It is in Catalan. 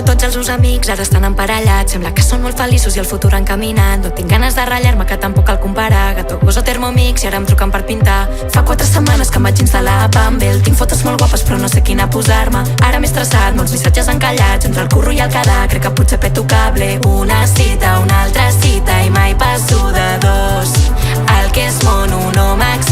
foto tots els seus amics ara estan emparellats. Sembla que són molt feliços i el futur encaminant. No tinc ganes de ratllar-me que tampoc cal comparar. Gato, gos o Thermomix i ara em truquen per pintar. Fa 4 setmanes que em vaig instal·lar a Bumble. Tinc fotos molt guapes però no sé quina posar-me. Ara m'he estressat, molts missatges encallats entre el curro i el quedar, crec que potser peto cable. Una cita, una altra cita i mai passo de 2. El que és mono no m'accepta